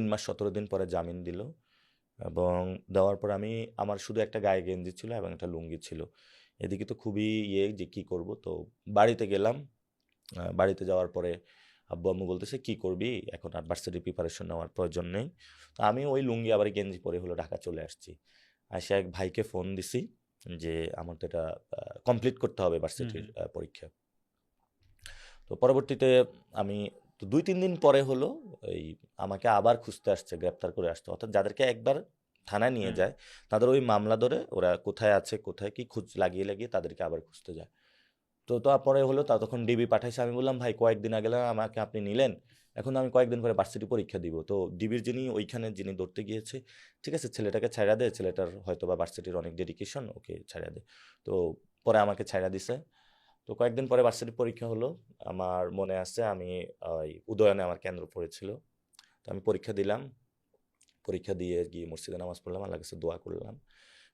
মাস 17 দিন পরে জামিন দিল এবং দেওয়ার পর আমার শুধু একটা গায়ে গেঞ্জি ছিল এবং একটা লুঙ্গি ছিল। এদিকে তো খুবই যে কি করব, তো বাড়িতে গেলাম। বাড়িতে যাওয়ার পরে আব্বু আম্মু বলতেছে কি করবি, এখন আর ভার্সিটি প্রিপারেশন নেওয়ার প্রয়োজন নেই। তো আমি ওই লুঙ্গি আবার গেঞ্জি পরে হলো ঢাকা চলে আসছি। আসে এক ভাইকে ফোন দিছি যে আমার তো এটা কমপ্লিট করতে হবে হুম, ভার্সিটির হুম। পরীক্ষা। তো পরবর্তীতে আমি তো ২-৩ দিন পরে হলো এই আমাকে আবার খুঁজতে আসছে, গ্রেপ্তার করে আসছে। অর্থাৎ যাদেরকে একবার থানায় নিয়ে হুম। যায়, তাদের ওই মামলা ধরে ওরা কোথায় আছে, কোথায় কি খোঁজ লাগিয়ে, লাগিয়ে তাদেরকে আবার খুঁজতে যায়। তো তারপরে হলো তখন ডিবি পাঠাইছে। আমি বললাম, "ভাই কয়েকদিন আগে না আমাকে আপনি নিলেন। এখন আমি কয়েকদিন পরে ভার্সিটি পরীক্ষা দিব।" তো ডিবির যিনি ধরতে গিয়েছে, "ঠিক আছে ছেলেটাকে ছাইড়া দে। ছেলেটার হয়তোবা ভার্সিটির অনেক ডেডিকেশন, ওকে ছাইড়া দে।" তো পরে আমাকে ছাইড়া দিছে। তো কয়েকদিন পরে ভার্সিটি পরীক্ষা হলো। আমার মনে আছে আমি ওই উদয়নে আমার কেন্দ্র পড়েছিল। তো আমি পরীক্ষা দিলাম। পরীক্ষা দিয়ে গিয়ে মসজিদে নামাজ পড়লাম, আল্লাহর কাছে দোয়া করলাম।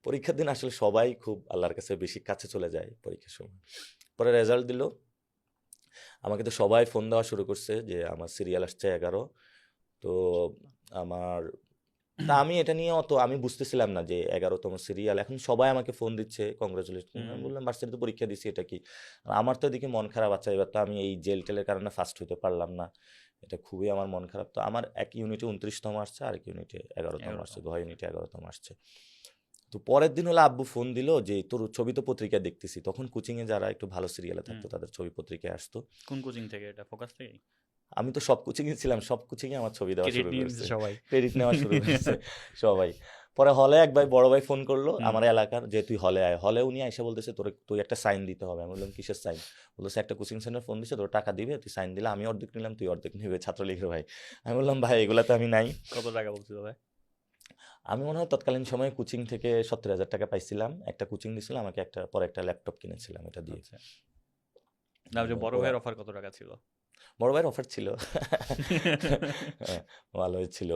পরীক্ষার দিন আসলে সবাই খুব আল্লাহর কাছে বেশি কাছে চলে যায় পরীক্ষার সময়। পরে রেজাল্ট দিল। আমাকে তো সবাই ফোন দেওয়া শুরু করছে যে আমার সিরিয়াল আসছে 11। তো আমার আমি এটা নিয়ে আমি বুঝতেছিলাম না যে 11তম সিরিয়াল। এখন সবাই আমাকে ফোন দিচ্ছে, কংগ্রাচুলেশন। আমি হুম। বললাম ভার্সিটিতে পরীক্ষা দিছি, এটা কি? আর আমার তো এদিকে মন খারাপ। আচ্ছা এবার তো আমি এই জেল-টেলের কারণে ফার্স্ট হইতে পারলাম না। এটা খুবই আমার মন খারাপ। তো আমার এক ইউনিটে 29তম আসছে, আরেক ইউনিটে 11তম আসছে। 11তম। উভয় ইউনিটে 11তম আসছে। তো পরের দিন হলো আব্বু ফোন দিল যে, "তোর ছবি তো পত্রিকায় দেখতেছি।" তখন কোচিংয়ে যারা একটু ভালো সিরিয়ালে হুম। থাকতো তাদের ছবি পত্রিকায় আসতো। কোন কোচিং থেকে এটা? ফোকাস থেকেই? আমি তো সব কোচিংয়ে ছিলাম। সব কোচিংয়ে আমার ছবি দেওয়া ক্রেডিট শুরু নিয়ে করছে। নিছে সবাই। ক্রেডিট নেওয়া শুরু করছে সবাই। পরে হলে এক ভাই বড় ভাই ফোন করলো হুম। আমার এলাকার যে, "তুই হলে আয়।" হলে উনি আইসা বলতেছে, তুই একটা সাইন দিতে হবে।" আমি বললাম, "কিসের সাইন?" বলতেছে, "একটা কোচিং সেন্টার ফোন দিছে, তোর টাকা দিবে, তুই সাইন দিলে আমি অর্ধেক নিলাম, তুই অর্ধেক নিবি। ছাত্রলীগের ভাই।" আমি বললাম, "ভাই এগুলা তো আমি নাই।" কত টাকা বলছিল ভাই? আমি মনে হয় তৎকালীন সময়ে কোচিং থেকে 70,000 টাকা পাইছিলাম। একটা কোচিং দিছিল, আমাকে পরে একটা ল্যাপটপ কিনেছিলাম এটা দিয়ে। আচ্ছা। না, ওই যে এবং বড় ওরা ভাইয়ের অফার কত টাকা ছিল? বড় ভাইয়ের অফার ছিল। হ্যাঁ, ভালোই ছিল।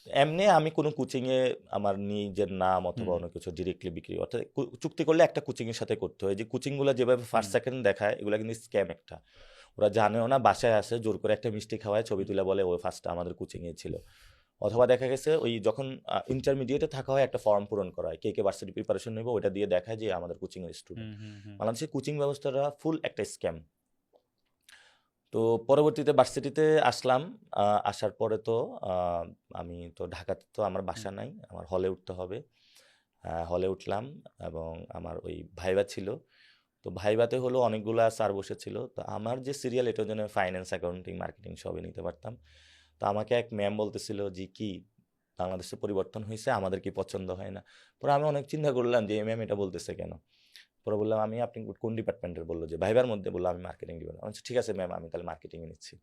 এমনি আমি কোনো কোচিংয়ে আমার নিজের নাম অথবা হুম, অন্য কিছু ডিরেক্টলি বিক্রি অর্থাৎ চুক্তি করলে একটা কোচিংয়ের সাথে করতে হয়। যে কোচিংগুলো যেভাবে হুম, ফার্স্ট সেকেন্ড দেখায় এগুলা কিন্তু স্ক্যাম একটা। ওরা জানেও না, বাসায় আসে জোর করে একটা মিষ্টি খাওয়ায়, ছবি হুম। তুলে বলে ও ফার্স্ট আমাদের কোচিংয়ে ছিল। অথবা দেখা গেছে ওই যখন ইন্টারমিডিয়েটে থাকা হয় একটা ফর্ম পূরণ করা হয়। কে, কে ভার্সিটি প্রিপারেশন নিব ওটা দিয়ে দেখায় যে আমাদের কোচিংয়ের স্টুডেন্ট। হুম, হুম, হুম। বাংলাদেশের কোচিং ব্যবস্থাটা ফুল একটা স্ক্যাম। তো পরবর্তীতে ভার্সিটিতে আসলাম। আসার পরে তো আ আমি তো ঢাকাতে তো আমার হুম, বাসা নাই। আমার হলে উঠতে হবে। হলে উঠলাম এবং আমার ওই ভাইবা ছিল। তো ভাইভাতে হলো অনেকগুলা স্যার বসেছিল। তো আমার যে সিরিয়াল এটার জন্য ফাইন্যান্স, অ্যাকাউন্টিং, মার্কেটিং সবই নিতে পারতাম। তো আমাকে এক ম্যাম বলতেছিল যে, "কি বাংলাদেশে পরিবর্তন হইছে, আমাদের কি পছন্দ হয় না?" পরে আমি অনেক চিন্তা করলাম যে, এই ম্যাম এটা বলতেছে কেন? পরে বললাম, "আমি আপনি কোন ডিপার্টমেন্টের?" বলল যে, "ভাইবার মধ্যে।" বললাম, "আমি মার্কেটিং ডিপার্টমেন্ট।" আমি বলছি, "ঠিক আছে ম্যাম, আমি তাহলে মার্কেটিং এ নিচ্ছি।"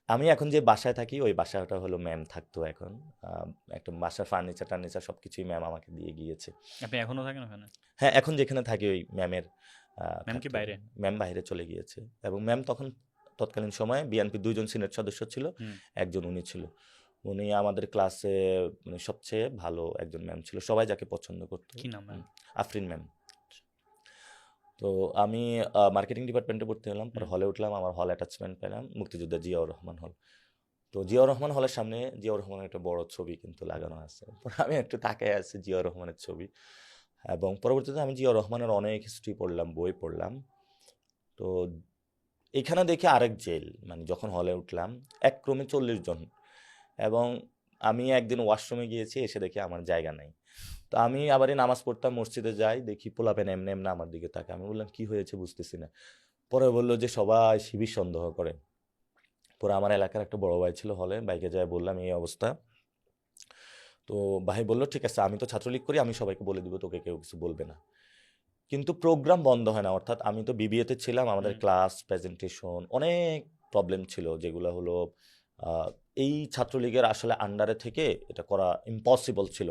আমি এখন যে বাসায় থাকি, ওই বাসাটা হলো ম্যাম থাকতো এখন। আ একটা বাসার ফার্নিচার-টার্নিচার সবকিছুই ম্যাম আমাকে দিয়ে গিয়েছে। আপনি এখনো থাকেন ওখানে? হ্যাঁ, এখন যেখানে থাকি ওই ম্যামের ম্যাম কি থাকতো। বাইরে? ম্যাম বাইরে চলে গিয়েছে এবং ম্যাম তৎকালীন সময়ে বিএনপির ২ জন সিনেট সদস্য ছিল, হুম। একজন উনি ছিল। উনি আমাদের ক্লাসে মানে সবচেয়ে ভালো একজন ম্যাম ছিল। সবাই যাকে পছন্দ করত। কি নাম হুম, ম্যাম? আফরিন ম্যাম। তো আমি মার্কেটিং ডিপার্টমেন্টে ভর্তি হলাম। পরে হুম। হলে উঠলাম। আমার হল অ্যাটাচমেন্ট পেলাম মুক্তিযোদ্ধা জিয়াউর রহমান হল। তো জিয়াউর রহমান হলের সামনে জিয়াউর রহমানের একটা বড় ছবি কিন্তু লাগানো আছে। পরে আমি একটু তাকায় আছি জিয়াউর রহমানের ছবি এবং পরবর্তীতে আমি জিয়াউর রহমানের অনেক হিস্ট্রি পড়লাম, বই পড়লাম। তো এখানে দেখি আরেক জেল। মানে যখন হলে উঠলাম, এক রুমে ৪০ জন এবং আমি একদিন ওয়াশরুমে গিয়েছি, এসে দেখি আমার জায়গা নাই। তো আমি আবারই নামাজ পড়তাম, মসজিদে যাই, দেখি পোলাপান এমনি, এমনি আমার দিকে তাকায়। আমি বললাম, "কি হয়েছে বুঝতেছি না।" পরে বলল যে সবাই শিবির সন্দেহ করে। পরে আমার এলাকার একটা বড় ভাই ছিল হলে, ভাইকে যেয়ে বললাম এই অবস্থা। তো ভাই বলল, "ঠিক আছে, আমি তো ছাত্রলীগ করি, আমি সবাইকে বলে দিব, তোকে কেউ কিছু বলবে না।" কিন্তু প্রোগ্রাম বন্ধ হয় না। অর্থাৎ আমি তো বিবিএতে ছিলাম, আমাদের হুম। ক্লাস, প্রেজেন্টেশন অনেক প্রবলেম ছিল যেগুলো হলো আ এই ছাত্রলীগের আসলে আন্ডারে থেকে এটা করা ইম্পসিবল ছিল।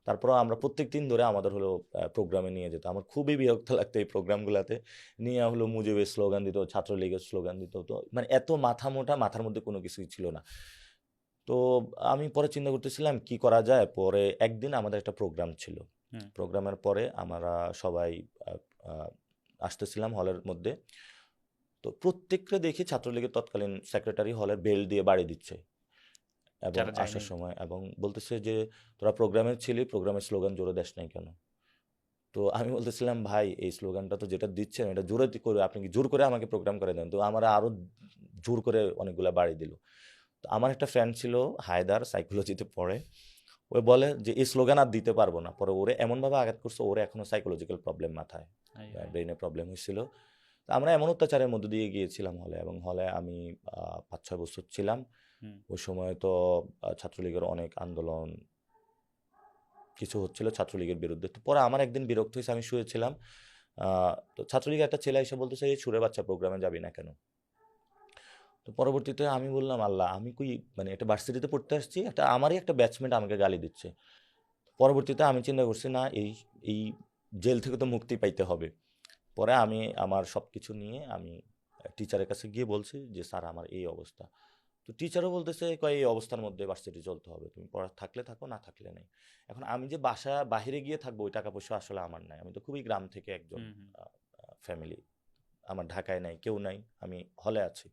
তারপরেও আমরা প্রত্যেকদিন ধরে আমাদের হলো প্রোগ্রামে নিয়ে যেত। আমার খুবই বিরক্ত লাগতো এই প্রোগ্রামগুলাতে। নিয়ে হলো মুজিবের স্লোগান দিত, ছাত্রলীগের স্লোগান দিত। তো মানে এত মাথা মোটা, মাথার মধ্যে কোনো কিছুই ছিল না। তো আমি পরে চিন্তা করতেছিলাম কি করা যায়? পরে একদিন আমাদের একটা প্রোগ্রাম ছিল। হুম। প্রোগ্রামের পরে আমরা সবাই আ আ আসতেছিলাম হলের মধ্যে। তো প্রত্যেককে দেখি ছাত্রলীগের তৎকালীন সেক্রেটারি হলের বেল দিয়ে বাড়ি দিচ্ছে। এবং যারা আসার যায়নি। সময় এবং বলতেছে যে তোরা প্রোগ্রামে ছিলি, প্রোগ্রামের স্লোগান জোরে দেশ নাই কেন? তো আমি বলতেছিলাম ভাই এই স্লোগানটা তো যেটা দিচ্ছেন এটা জোরে করে, আপনি কি জোর করে আমাকে প্রোগ্রাম করে দেন? তো আমার আরো জোর করে অনেকগুলা বাড়ি দিল। তো আমার একটা ফ্রেন্ড ছিল হায়দার, সাইকোলজিতে পড়ে। ও বলে যে এই স্লোগান আর দিতে পারবো না। পরে ওরে এমনভাবে আঘাত করছে, ওরে এখনো সাইকোলজিক্যাল প্রবলেম মাথায়, হাই, হাই। ব্রেইনে প্রবলেম হয়েছিল। তো আমরা এমন অত্যাচারের মধ্য দিয়ে গিয়েছিলাম হলে, এবং হলে আমি ৫-৬ বছর ছিলাম। হুম। ওই সময় তো ছাত্রলীগের অনেক আন্দোলন কিছু হচ্ছিল ছাত্রলীগের বিরুদ্ধে। তো পরে আমার একদিন বিরক্ত হয়েছে, আমি শুয়েছিলাম। তো ছাত্রলীগের একটা ছেলে এসে বলতেছে, এই সুরে বাচ্চা প্রোগ্রামে যাবি না কেন? তো পরবর্তীতে আমি বললাম, আল্লাহ আমি কই, মানে এটা ভার্সিটিতে পড়তে আসছি, একটা আমারই একটা ব্যাচমেট আমাকে গালি দিচ্ছে। পরবর্তীতে আমি চিন্তা করছি না, এই জেল থেকে তো মুক্তি পাইতে হবে। পরে আমি আমার সবকিছু নিয়ে আমি টিচারের কাছে গিয়ে বলছি যে স্যার আমার এই অবস্থা। তো টিচারও বলতেছে কয় এই অবস্থার মধ্যে ভার্সিটি চলতে হবে, তুমি পড়া থাকলে থাকো, না থাকলে নেই। এখন আমি যে বাসা বাহিরে গিয়ে থাকবো ওই টাকা পয়সা আসলে আমার নাই, আমি তো খুবই গ্রাম থেকে একজন হুম, হুম। ফ্যামিলি, আমার ঢাকায় নাই, কেউ নাই, আমি হলে আছি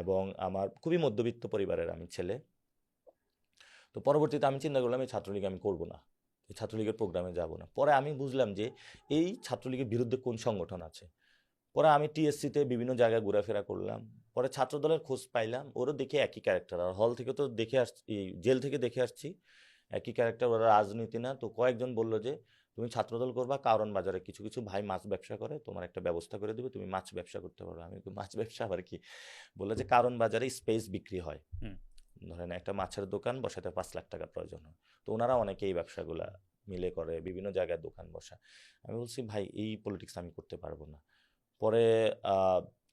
এবং আমার খুবই মধ্যবিত্ত পরিবারের আমি ছেলে। তো পরবর্তীতে আমি চিন্তা করলাম এই ছাত্রলীগ আমি করব না, এই ছাত্রলীগের প্রোগ্রামে যাব না। পরে আমি বুঝলাম যে এই ছাত্রলীগের বিরুদ্ধে কোন সংগঠন আছে। পরে আমি টিএসসিতে বিভিন্ন জায়গায় ঘোরাফেরা করলাম। পরে ছাত্রদলের খোঁজ পাইলাম, ওরও দেখে একই ক্যারেক্টার, আর হল থেকে তো দেখে আসছি, এই জেল থেকে দেখে আসছি একই ক্যারেক্টার, ওরা রাজনীতি না। তো কয়েকজন বলল যে তুমি ছাত্রদল করবা, কারণ বাজারে কিছু কিছু ভাই মাছ ব্যবসা করে, তোমার একটা ব্যবস্থা করে দেবে, তুমি মাছ ব্যবসা করতে পারো। আমি বলি, মাছ ব্যবসা আবার কি? বললো যে কারণ বাজারে স্পেস বিক্রি হয়, হুম। ধরেন একটা মাছের দোকান বসাতে ৫ লাখ টাকা প্রয়োজন হয়। তো ওনারা অনেকে এই ব্যবসাগুলা মিলে করে, বিভিন্ন জায়গায় দোকান বসা। আমি বলছি ভাই এই পলিটিক্স আমি করতে পারবো না। পরে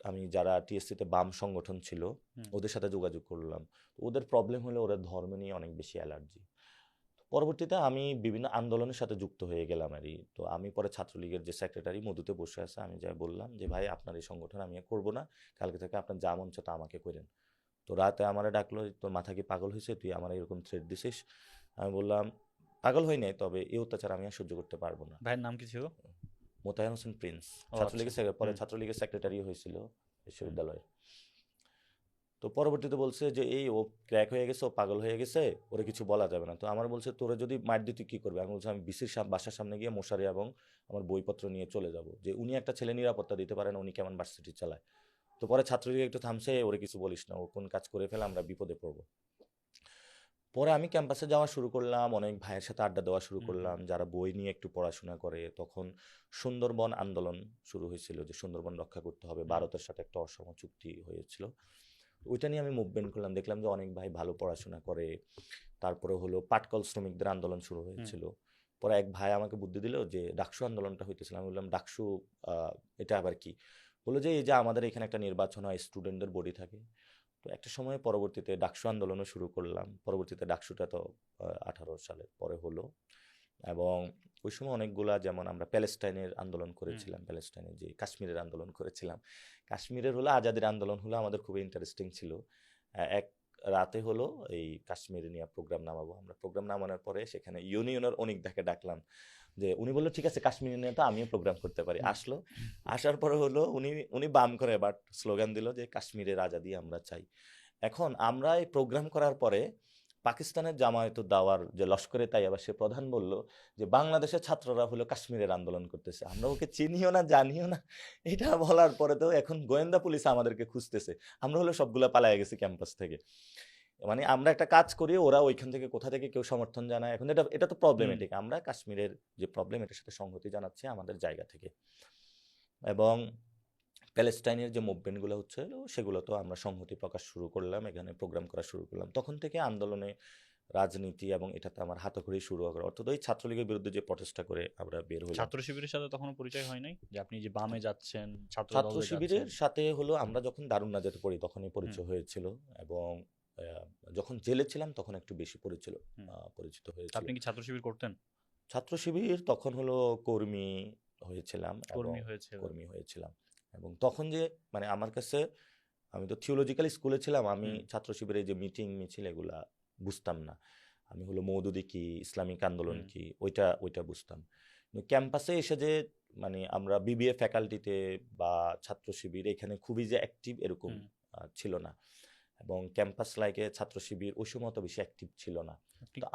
আমি যারা টিএসসিতে বাম সংগঠন ছিল হুম। ওদের সাথে যোগাযোগ করলাম। ওদের প্রবলেম হলো ওরা ধর্ম নিয়ে অনেক বেশি অ্যালার্জি। পরবর্তীতে আমি বিভিন্ন আন্দোলনের সাথে যুক্ত হয়ে গেলাম আরই। তো আমি পরে ছাত্রলীগের যে সেক্রেটারি মধুতে বসে আছে, আমি যাই বললাম যে ভাই আপনার এই সংগঠন আমি আর করবো না, কালকে থেকে আপনার যা মন চায় তা আমাকে করেন। তো রাতে আমারে ডাকলো, তোর মাথা কি পাগল হয়েছে, তুই আমার এরকম থ্রেট দিছিস? আমি বললাম পাগল হই নাই, তবে এই অত্যাচার আমি আর সহ্য করতে পারবো না। ভাইয়ের নাম কি ছিল? মোতায়েন হোসেন প্রিন্স, ও আচ্ছা। ছাত্রলীগের পরে হুম, ছাত্রলীগের সেক্রেটারি হয়েছিল হুম। বিশ্ববিদ্যালয়ে। তো পরবর্তীতে বলছে যে এই ও ক্র্যাক হয়ে গেছে, ও পাগল হয়ে গেছে, ওরে কিছু বলা যাবে না। তো আমার বলছে তোরে যদি মার দিই তুই কি করবে? আমি বলছি আমি বিসির বাসার সামনে গিয়ে মশারি এবং আমার বইপত্র নিয়ে চলে যাব, যে উনি একটা ছেলে নিরাপত্তা দিতে পারেন, উনি কেমন ভার্সিটি চালায়। তো পরে ছাত্রলীগ একটু থামছে, ওরে কিছু বলিস না, ও কোন কাজ করে ফেলে আমরা বিপদে পড়বো। পরে আমি ক্যাম্পাসে যাওয়া শুরু করলাম, অনেক ভাইয়ের সাথে আড্ডা দেওয়া শুরু হুম, হুম। করলাম যারা বই নিয়ে একটু পড়াশোনা করে। তখন সুন্দরবন আন্দোলন শুরু হয়েছিল, যে সুন্দরবন রক্ষা করতে হবে, হুম, ভারতের সাথে একটা অসম চুক্তি হয়েছিল। ওইটা নিয়ে আমি মুভমেন্ট করলাম, দেখলাম যে অনেক ভাই ভালো পড়াশোনা করে। তারপরে হলো পাটকল শ্রমিকদের আন্দোলন শুরু হুম। হয়েছিল। পরে এক ভাই আমাকে বুদ্ধি দিল যে ডাকসু আন্দোলনটা হইতেছিল। আমি বললাম ডাকসু এটা আবার কি? বললো যে এই যে আমাদের এখানে একটা নির্বাচন হয়, স্টুডেন্টদের বডি থাকে। তো একটা সময় পরবর্তীতে ডাকসু আন্দোলনও শুরু করলাম। পরবর্তীতে ডাকসুটা তো 18 সালের পরে হলো, এবং ওই সময় অনেকগুলা, যেমন আমরা প্যালেস্টাইনের আন্দোলন হুম। করেছিলাম, প্যালেস্টাইনের যে কাশ্মীরের আন্দোলন করেছিলাম। কাশ্মীরের হলো আজাদির আন্দোলন হলো আমাদের খুবই ইন্টারেস্টিং ছিল। এক রাতে হলো এই কাশ্মীর নিয়ে প্রোগ্রাম নামাবো, আমরা প্রোগ্রাম নামানোর পরে সেখানে ইউনিয়নের অনেক দেখে ডাকলাম, যে উনি বললো ঠিক আছে কাশ্মীর নিয়ে তো আমিও প্রোগ্রাম করতে পারি। হুম। আসলো, আসার পরে হলো উনি উনি বাম করে বাট স্লোগান দিল যে কাশ্মীরের আজাদি আমরা চাই। এখন আমরা এই প্রোগ্রাম করার পরে পাকিস্তানের জামায়াতুদ দাওয়ার যে লস্করে তাইয়্যেবা, সে প্রধান বলল যে বাংলাদেশের ছাত্ররা হলো কাশ্মীরের আন্দোলন করতেছে, আমরা ওকে চিনিও না জানিও না। এটা বলার পরে তো এখন গোয়েন্দা পুলিশ আমাদেরকে খুঁজতেছে, আমরা হলো সবগুলা পালায়ে গেছি ক্যাম্পাস থেকে। মানে আমরা একটা কাজ করি, ওরা ওইখান থেকে কোথা থেকে কেউ সমর্থন জানায়, এখন এটা এটা তো হুম। প্রবলেমেটিক। আমরা কাশ্মীরের যে প্রবলেম এটার সাথে সংহতি জানাচ্ছি আমাদের জায়গা থেকে। এবং প্যালেস্টাইনের যে মুভমেন্টগুলো হচ্ছে সেগুলো তো আমরা সংহতি প্রকাশ শুরু করলাম, এখানে প্রোগ্রাম করা শুরু করলাম। তখন থেকে আন্দোলনে রাজনীতি এবং এটাতে আমার হাতাখড়ি শুরু করা, অর্থাৎ ওই ছাত্রলীগের বিরুদ্ধে যে প্রচেষ্টা করে আমরা বের হইলাম। ছাত্র শিবিরের সাথে তখনো পরিচয় হয় নাই? যে আপনি যে বামে যাচ্ছেন, ছাত্র ছাত্র দলে যাচ্ছেন? শিবিরের সাথে হলো আমরা যখন দারুণ নাজাতে পড়ি তখনই হুম, পরিচয় হয়েছিল, এবং যখন জেলে ছিলাম তখন একটু বেশি হুম। পরিচিত তো হয়েছিল। আপনি কি ছাত্র শিবির করতেন? ছাত্র শিবির তখন হলো কর্মী হয়েছিলাম, এবং কর্মী হয়েছিলেন। কর্মী হয়েছিলাম। এবং তখন যে মানে আমার কাছে, আমি তো থিওলজিক্যাল স্কুলে ছিলাম, আমি হুম, ছাত্র শিবিরের যে মিটিং মিছিল এগুলা বুঝতাম না। আমি হলো মওদুদি কি, ইসলামিক আন্দোলন হুম, কি, ওইটা ওইটা বুঝতাম। কিন্তু ক্যাম্পাসে এসে যে মানে আমরা বিবিএ ফ্যাকাল্টিতে বা ছাত্র শিবির এখানে খুবই যে অ্যাক্টিভ এরকম হুম। ছিল না। এবং ক্যাম্পাস লাইফে ছাত্র শিবির ওই সময় অত বেশি অ্যাক্টিভ ছিল না। আপনি তো